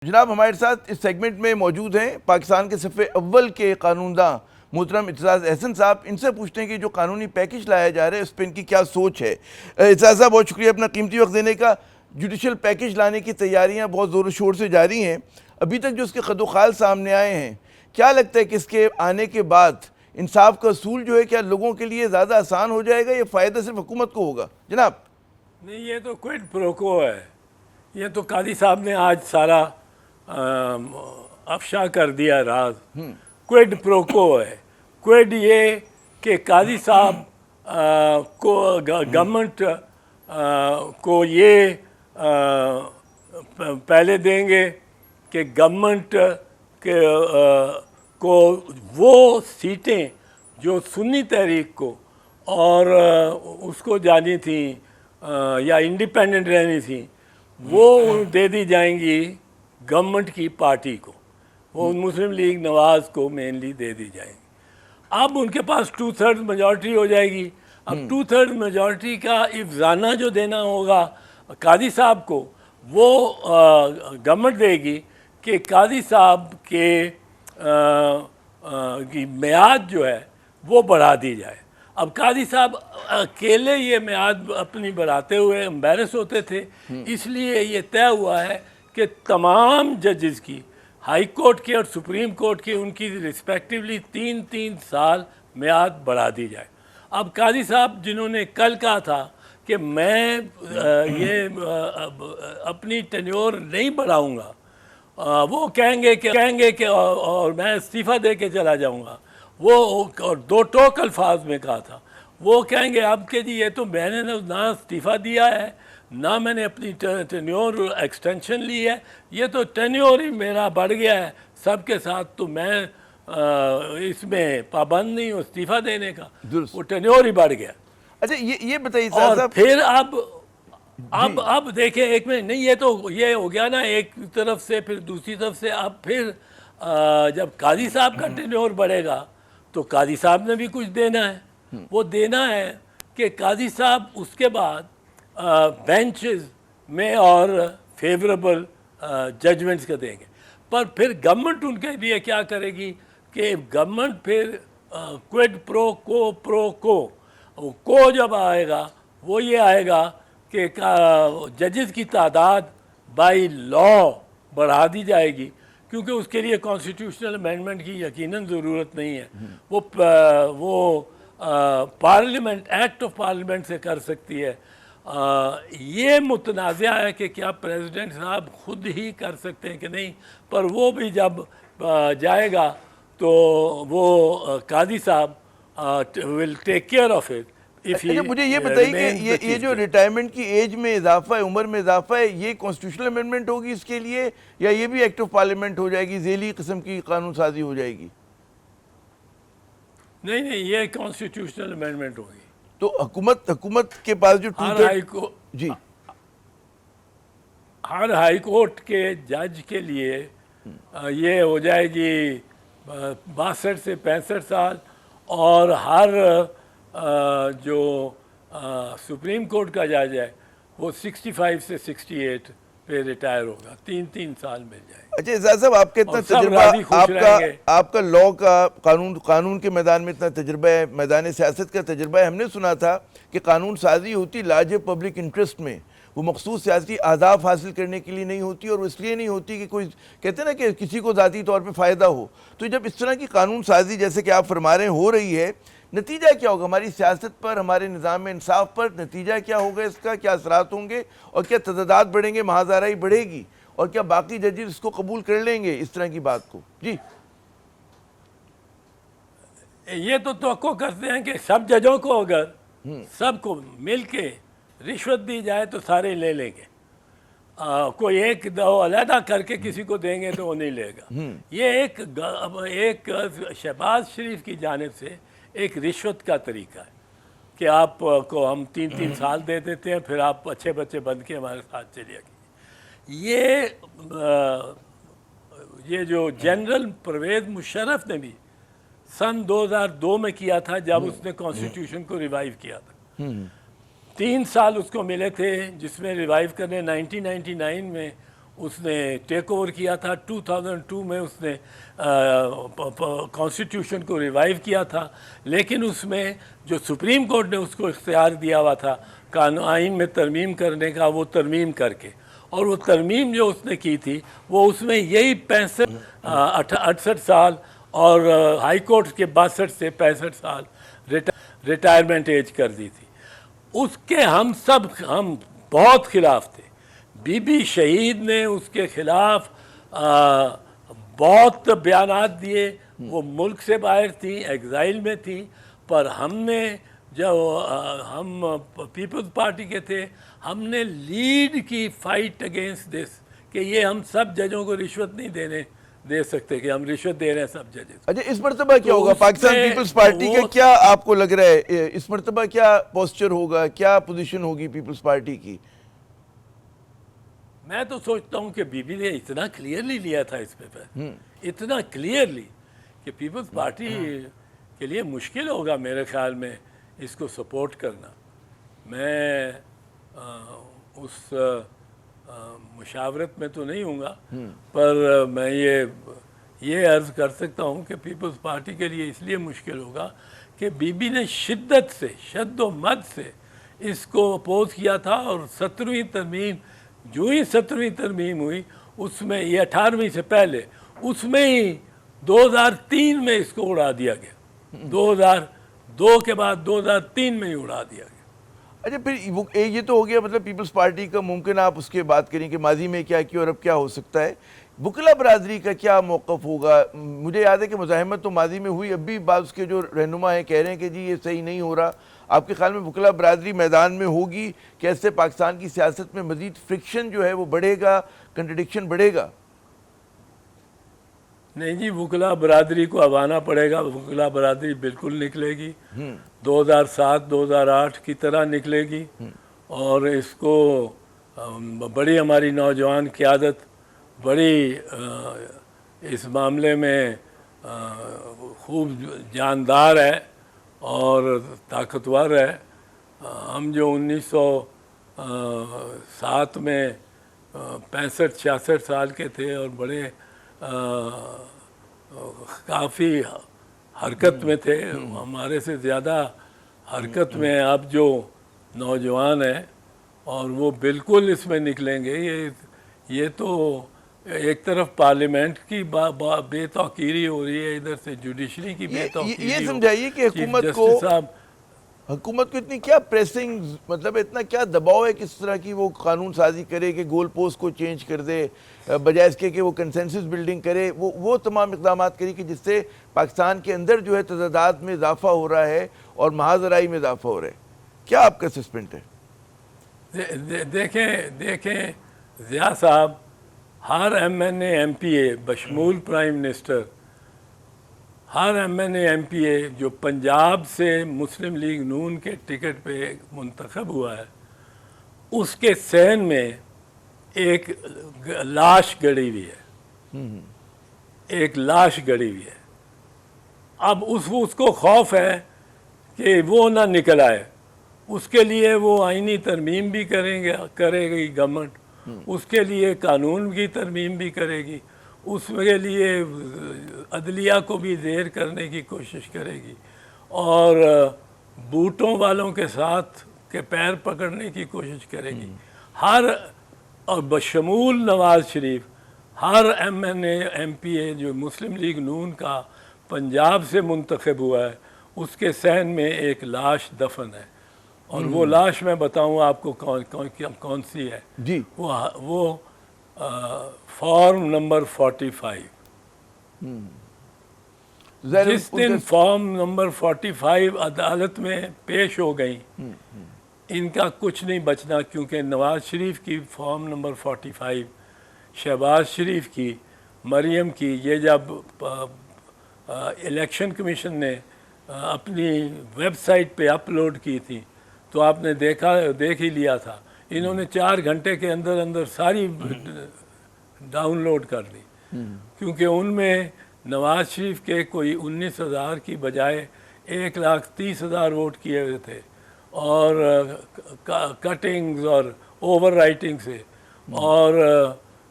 جناب ہمارے ساتھ اس سیگمنٹ میں موجود ہیں پاکستان کے صف اول کے قانون داں محترم اعتزاز احسن صاحب. ان سے پوچھتے ہیں کہ جو قانونی پیکج لایا جا رہا ہے اس پہ ان کی کیا سوچ ہے. اعتزاز صاحب بہت شکریہ اپنا قیمتی وقت دینے کا. جوڈیشل پیکج لانے کی تیاریاں بہت زور و شور سے جاری ہیں. ابھی تک جو اس کے خد و خال سامنے آئے ہیں, کیا لگتا ہے کہ اس کے آنے کے بعد انصاف کا اصول جو ہے کیا لوگوں کے لیے زیادہ آسان ہو جائے گا یا فائدہ صرف حکومت کو ہوگا؟ جناب نہیں, یہ تو کوئڈ پروکو ہے. یہ تو قاضی صاحب نے آج سارا افشا کر دیا راز. کوئڈ پروکو ہے. کوئڈ یہ کہ قاضی صاحب کو گورنمنٹ کو یہ پہلے دیں گے کہ گورنمنٹ کو وہ سیٹیں جو سنی تحریک کو اور اس کو جانی تھیں یا انڈیپینڈنٹ رہنی تھیں وہ دے دی جائیں گی گورنمنٹ کی پارٹی کو. وہ مسلم لیگ نواز کو مینلی دے دی جائیں گی. اب ان کے پاس 2/3 میجورٹی ہو جائے گی. اب 2/3 میجورٹی کا افزانہ جو دینا ہوگا قاضی صاحب کو وہ گورنمنٹ دے گی کہ قاضی صاحب کے کی میعاد جو ہے وہ بڑھا دی جائے. اب قاضی صاحب اکیلے یہ میعاد اپنی بڑھاتے ہوئے امبیرس ہوتے تھے, اس لیے یہ طے ہوا ہے کہ تمام ججز کی, ہائی کورٹ کے اور سپریم کورٹ کی, ان کی رسپیکٹیولی 3 سال میعاد بڑھا دی جائے. اب قاضی صاحب جنہوں نے کل کہا تھا کہ میں یہ اپنی ٹینیور نہیں بڑھاؤں گا, وہ کہیں گے کہ اور میں استعفیٰ دے کے چلا جاؤں گا, وہ 2 ٹوک الفاظ میں کہا تھا. وہ کہیں گے اب کہ جی یہ تو میں نے نہ استعفیٰ دیا ہے نہ میں نے اپنی ٹینیور ایکسٹینشن لی ہے, یہ تو ٹینیور ہی میرا بڑھ گیا ہے سب کے ساتھ, تو میں اس میں پابند نہیں ہوں استعفیٰ دینے کا. وہ ٹینیور ہی بڑھ گیا. اچھا یہ بتائیے اور صاحب, پھر اب دیکھیں ایک منٹ, نہیں یہ تو یہ ہو گیا نا ایک طرف سے, پھر دوسری طرف سے اب پھر جب قاضی صاحب کا ٹینیور بڑھے گا تو قاضی صاحب نے بھی کچھ دینا ہے. وہ دینا ہے کہ قاضی صاحب اس کے بعد بینچز میں اور فیوریبل ججمنٹس کا دیں گے. پر پھر گورنمنٹ ان کے لیے کیا کرے گی کہ گورنمنٹ پھر کوئڈ پرو کو جب آئے گا وہ یہ آئے گا کہ ججز کی تعداد بائی لا بڑھا دی جائے گی, کیونکہ اس کے لیے کانسٹیٹیوشنل امینڈمنٹ کی یقیناً ضرورت نہیں ہے. وہ پارلیمنٹ, ایکٹ آف پارلیمنٹ سے کر سکتی ہے. یہ متنازع ہے کہ کیا پریزیڈنٹ صاحب خود ہی کر سکتے ہیں کہ نہیں, پر وہ بھی جب جائے گا تو وہ قاضی صاحب ول ٹیک کیئر آف اٹ. اچھا مجھے یہ بتائیے کہ یہ جو ریٹائرمنٹ کی ایج میں اضافہ ہے, عمر میں اضافہ ہے, یہ کانسٹیٹیوشنل امینڈمنٹ ہوگی اس کے لیے یا یہ بھی ایکٹ آف پارلیمنٹ ہو جائے گی, ذیلی قسم کی قانون سازی ہو جائے گی؟ نہیں, یہ کانسٹیٹیوشنل امینڈمنٹ ہوگی. تو حکومت کے پاس جو ہر ہائی کورٹ کے جج کے لیے یہ ہو جائے گی 62 سے 65 سال, اور ہر جو سپریم کورٹ کا جج ہے وہ 65 سے 68 پہ ریٹائر ہوگا. 3 سال مل جائے. اچھا اعزاز صاحب, آپ کا اتنا تجربہ, آپ کا لاء کا قانون کے میدان میں اتنا تجربہ ہے, میدان سیاست کا تجربہ ہے. ہم نے سنا تھا کہ قانون سازی ہوتی لارج پبلک انٹرسٹ میں, وہ مخصوص سیاسی اہداف حاصل کرنے کے لیے نہیں ہوتی, اور وہ اس لیے نہیں ہوتی کہ کوئی کہتے ہیں نا کہ کسی کو ذاتی طور پہ فائدہ ہو. تو جب اس طرح کی قانون سازی جیسے کہ آپ فرما رہے ہیں ہو رہی ہے, نتیجہ کیا ہوگا ہماری سیاست پر, ہمارے نظام انصاف پر؟ نتیجہ کیا ہوگا اس کا, کیا اثرات ہوں گے, اور کیا تضادات بڑھیں گے, محاذ بڑھے گی, اور کیا باقی ججز اس کو قبول کر لیں گے اس طرح کی بات کو؟ جی یہ تو توقع کرتے ہیں کہ سب ججوں کو اگر سب کو مل کے رشوت دی جائے تو سارے لے لیں گے. کوئی ایک دو علیحدہ کر کے کسی کو دیں گے تو وہ نہیں لے گا. یہ ایک شہباز شریف کی جانب سے ایک رشوت کا طریقہ ہے کہ آپ کو ہم 3 سال دے دیتے ہیں, پھر آپ اچھے بچے بن کے ہمارے ساتھ چلے گئے. یہ جو جنرل پرویز مشرف نے بھی سن 2002 میں کیا تھا جب اس نے کانسٹیٹیوشن کو ریوائیو کیا تھا. 3 سال اس کو ملے تھے, جس میں ریوائیو کرنے 1999 میں اس نے ٹیک اوور کیا تھا 2002 میں، اس نے کانسٹیٹیوشن کو ریوائیو کیا تھا، لیکن اس میں جو سپریم کورٹ نے اس کو اختیار دیا ہوا تھا آئین میں ترمیم کرنے کا، وہ ترمیم کر کے، اور وہ ترمیم جو اس نے کی تھی وہ اس میں یہی 68 سال اور ہائی کورٹ کے 62 سے 65 سال ریٹائرمنٹ ایج کر دی تھی۔ اس کے ہم بہت خلاف تھے۔ بی بی شہید نے اس کے خلاف بہت بیانات دیے، وہ ملک سے باہر تھی، ایگزائل میں تھی، پر ہم نے جب ہم پیپلز پارٹی کے تھے، ہم نے لیڈ کی فائٹ اگینسٹ دس کہ یہ ہم سب ججوں کو رشوت نہیں دے سکتے کہ ہم رشوت دے رہے ہیں سب ججز۔ اچھا، اس مرتبہ کیا ہوگا پاکستان پیپلز پارٹی کا؟ کیا آپ کو لگ رہا ہے اس مرتبہ کیا پوسچر ہوگا، کیا پوزیشن ہوگی پیپلز پارٹی کی؟ میں تو سوچتا ہوں کہ بی بی نے اتنا کلیئرلی لیا تھا اس پہ، اتنا کلیئرلی کہ پیپلز پارٹی کے لیے مشکل ہوگا میرے خیال میں اس کو سپورٹ کرنا۔ میں اس مشاورت میں تو نہیں ہوں گا، پر میں یہ عرض کر سکتا ہوں کہ پیپلز پارٹی کے لیے اس لیے مشکل ہوگا کہ بی بی نے شدت سے، شد و مد سے اس کو اپوز کیا تھا، اور 17ویں ترمیم جو ہی 17ویں ترمیم ہوئی اس میں، یہ 18ویں سے پہلے، اس میں ہی 2003 میں اس کو اڑا دیا گیا، 2002 کے بعد 2003 میں ہی اڑا دیا گیا۔ اچھا، پھر یہ تو ہو گیا مطلب پیپلز پارٹی کا، ممکن آپ اس کے بات کریں کہ ماضی میں کیا کیا اور اب کیا ہو سکتا ہے۔ وکلا برادری کا کیا موقف ہوگا؟ مجھے یاد ہے کہ مزاحمت تو ماضی میں ہوئی، اب بھی بعض کے جو رہنما ہیں کہہ رہے ہیں کہ جی یہ صحیح نہیں ہو رہا۔ آپ کے خیال میں وکلا برادری میدان میں ہوگی کہ اس سے پاکستان کی سیاست میں مزید فرکشن جو ہے وہ بڑھے گا، کنٹرڈکشن بڑھے گا؟ نہیں جی، وکلا برادری کو اب آنا پڑے گا۔ وکلا برادری بالکل نکلے گی، 2007-2008 کی طرح نکلے گی، اور اس کو بڑی ہماری نوجوان قیادت بڑی اس معاملے میں خوب جاندار ہے اور طاقتور ہے۔ ہم جو 1907 میں 65-66 سال کے تھے اور بڑے کافی حرکت میں تھے، ہمارے سے زیادہ حرکت میں اب جو نوجوان ہیں، اور وہ بالکل اس میں نکلیں گے۔ یہ تو ایک طرف پارلیمنٹ کی بے توقیری ہو رہی ہے، ادھر سے جوڈیشری کی بے توقیری۔ یہ سمجھائیے کہ حکومت کو اتنی کیا پریسنگ، مطلب اتنا کیا دباؤ ہے کس طرح کی وہ قانون سازی کرے کہ گول پوسٹ کو چینج کر دے، بجائے اس کے کہ وہ کنسنسس بلڈنگ کرے، وہ تمام اقدامات کرے کہ جس سے پاکستان کے اندر جو ہے تضادات میں اضافہ ہو رہا ہے اور محاذ آرائی میں اضافہ ہو رہا ہے۔ کیا آپ کا اسسمنٹ ہے؟ دیکھیں ضیاء صاحب، ہر M N A M P A بشمول پرائم منسٹر، ہر M N A M P A جو پنجاب سے مسلم لیگ نون کے ٹکٹ پہ منتخب ہوا ہے، اس کے صحن میں ایک لاش گڑی ہوئی ہے، ایک لاش گڑی ہوئی ہے۔ اب اس کو خوف ہے کہ وہ نہ نکل آئے، اس کے لیے وہ آئینی ترمیم بھی کرے گی گورنمنٹ، اس کے لیے قانون کی ترمیم بھی کرے گی، اس کے لیے عدلیہ کو بھی زیر کرنے کی کوشش کرے گی، اور بوٹوں والوں کے ساتھ کے پیر پکڑنے کی کوشش کرے گی۔ اور بشمول نواز شریف، ہر M N A M P A جو مسلم لیگ نون کا پنجاب سے منتخب ہوا ہے، اس کے صحن میں ایک لاش دفن ہے، اور وہ لاش میں بتاؤں آپ کو کون سی ہے؟ جی، وہ فارم نمبر 45۔ جس دن فارم نمبر 45 عدالت میں پیش ہو گئی، ان کا کچھ نہیں بچنا، کیونکہ نواز شریف کی فارم نمبر 45، شہباز شریف کی، مریم کی، یہ جب الیکشن کمیشن نے اپنی ویب سائٹ پہ اپلوڈ کی تھی تو آپ نے دیکھ ہی لیا تھا، انہوں نے 4 گھنٹے کے اندر ساری ڈاؤن لوڈ کر دی، کیونکہ ان میں نواز شریف کے کوئی 19,000 کی بجائے 1,30,000 ووٹ کیے ہوئے تھے، اور کٹنگز اور اوور رائٹنگ سے، اور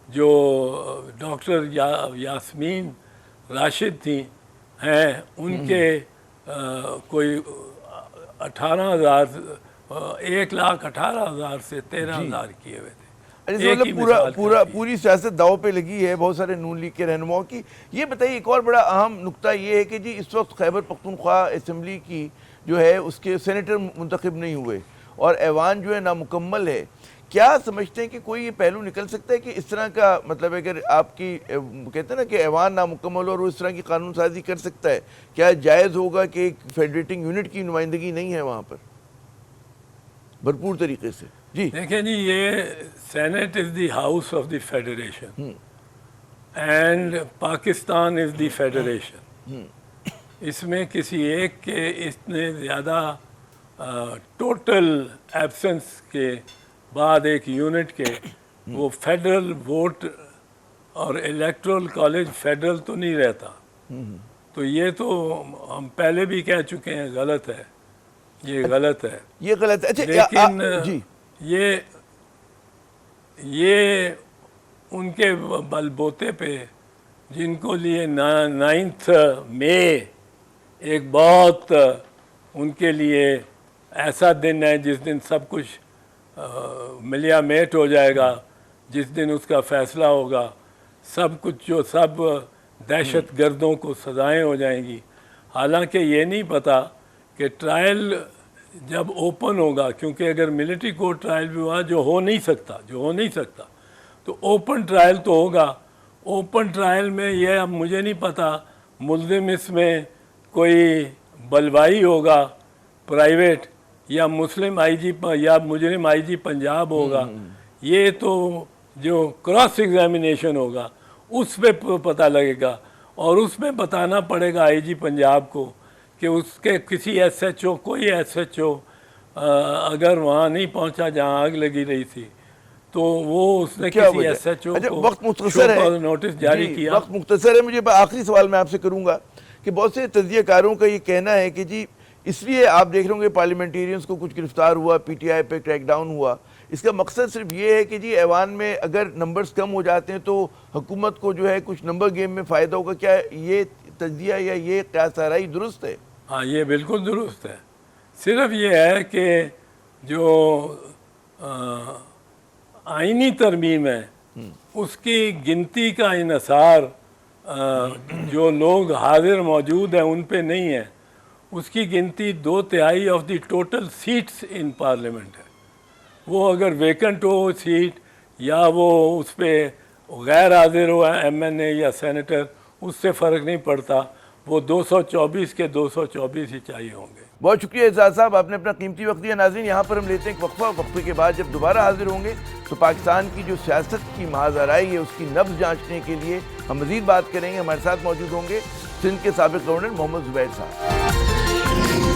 جو ڈاکٹر یاسمین راشد تھیں ہیں ان کے کوئی 1,18,000 سے 13,000 کیے ہوئے تھے. پوری سیاست داؤ پہ لگی ہے بہت سارے نون لیگ کے رہنماؤں کی. یہ بتائیے ایک اور بڑا اہم نقطہ یہ ہے کہ جی اس وقت خیبر پختونخوا اسمبلی کی جو ہے اس کے سینیٹر منتخب نہیں ہوئے اور ایوان جو ہے نامکمل ہے. کیا سمجھتے ہیں کہ کوئی یہ پہلو نکل سکتا ہے کہ اس طرح کا مطلب اگر آپ کی کہتے ہیں نا کہ ایوان نامکمل ہو اور وہ اس طرح کی قانون سازی کر سکتا ہے, کیا جائز ہوگا کہ ایک فیڈریٹنگ یونٹ کی نمائندگی نہیں ہے وہاں پر بھرپور طریقے سے؟ جی دیکھیں جی, یہ Senate is the house of the federation and Pakistan is the federation. اس میں کسی ایک کے اتنے زیادہ ٹوٹل ایبسنس کے بعد ایک یونٹ کے وہ فیڈرل ووٹ اور الیکٹرل کالج فیڈرل تو نہیں رہتا. تو یہ تو ہم پہلے بھی کہہ چکے ہیں غلط ہے, یہ غلط ہے. یہ غلط ہے. لیکن جی یہ ان کے بل بوتے پہ جن کو لیے 9 مئی ایک بہت ان کے لیے ایسا دن ہے جس دن سب کچھ ملیا میٹ ہو جائے گا, جس دن اس کا فیصلہ ہوگا, سب کچھ جو سب دہشت گردوں کو سزائیں ہو جائیں گی. حالانکہ یہ نہیں پتہ کہ ٹرائل جب اوپن ہوگا, کیونکہ اگر ملٹری کورٹ ٹرائل بھی ہوا جو ہو نہیں سکتا تو اوپن ٹرائل تو ہوگا. اوپن ٹرائل میں یہ اب مجھے نہیں پتہ ملزم اس میں کوئی بلوائی ہوگا پرائیویٹ یا مسلم آئی جی یا مجرم آئی جی پنجاب ہوگا. یہ تو جو کراس ایگزامینیشن ہوگا اس پہ پتہ لگے گا, اور اس میں بتانا پڑے گا آئی جی پنجاب کو کہ اس کے کسی ایس ایچ او کوئی ایس ایچ او اگر وہاں نہیں پہنچا جہاں آگ لگی رہی تھی تو وہ اس نے کسی ایس ایچ او کو وقت مختصر ہے, نوٹس جاری کیا. وقت مختصر ہے. مجھے آخری سوال میں آپ سے کروں گا کہ بہت سے تجزیہ کاروں کا یہ کہنا ہے کہ جی اس لیے آپ دیکھ رہے ہوں گے پارلیمنٹیرینز کو کچھ گرفتار ہوا, پی ٹی آئی پہ کریک ڈاؤن ہوا, اس کا مقصد صرف یہ ہے کہ جی ایوان میں اگر نمبرز کم ہو جاتے ہیں تو حکومت کو جو ہے کچھ نمبر گیم میں فائدہ ہوگا. کیا یہ تجزیہ یا یہ قیاس آرائی درست ہے؟ ہاں یہ بالکل درست ہے. صرف یہ ہے کہ جو آئینی ترمیم ہے اس کی گنتی کا انحصار جو لوگ حاضر موجود ہیں ان پہ نہیں ہے. اس کی گنتی 2/3 of the total seats in parliament ہے. وہ اگر ویکنٹ ہو سیٹ یا وہ اس پہ غیر حاضر ہو ایم این اے یا سینیٹر, اس سے فرق نہیں پڑتا, وہ 224 کے 224 ہی چاہیے ہوں گے. بہت شکریہ اعزاز صاحب, آپ نے اپنا قیمتی وقت دیا. ناظرین یہاں پر ہم لیتے ہیں ایک وقفہ. وقفے کے بعد جب دوبارہ حاضر ہوں گے تو پاکستان کی جو سیاست کی محاذ آرائی ہے اس کی نبض جانچنے کے لیے ہم مزید بات کریں گے. ہمارے ساتھ موجود ہوں گے سندھ کے سابق گورنر محمد زبیر صاحب.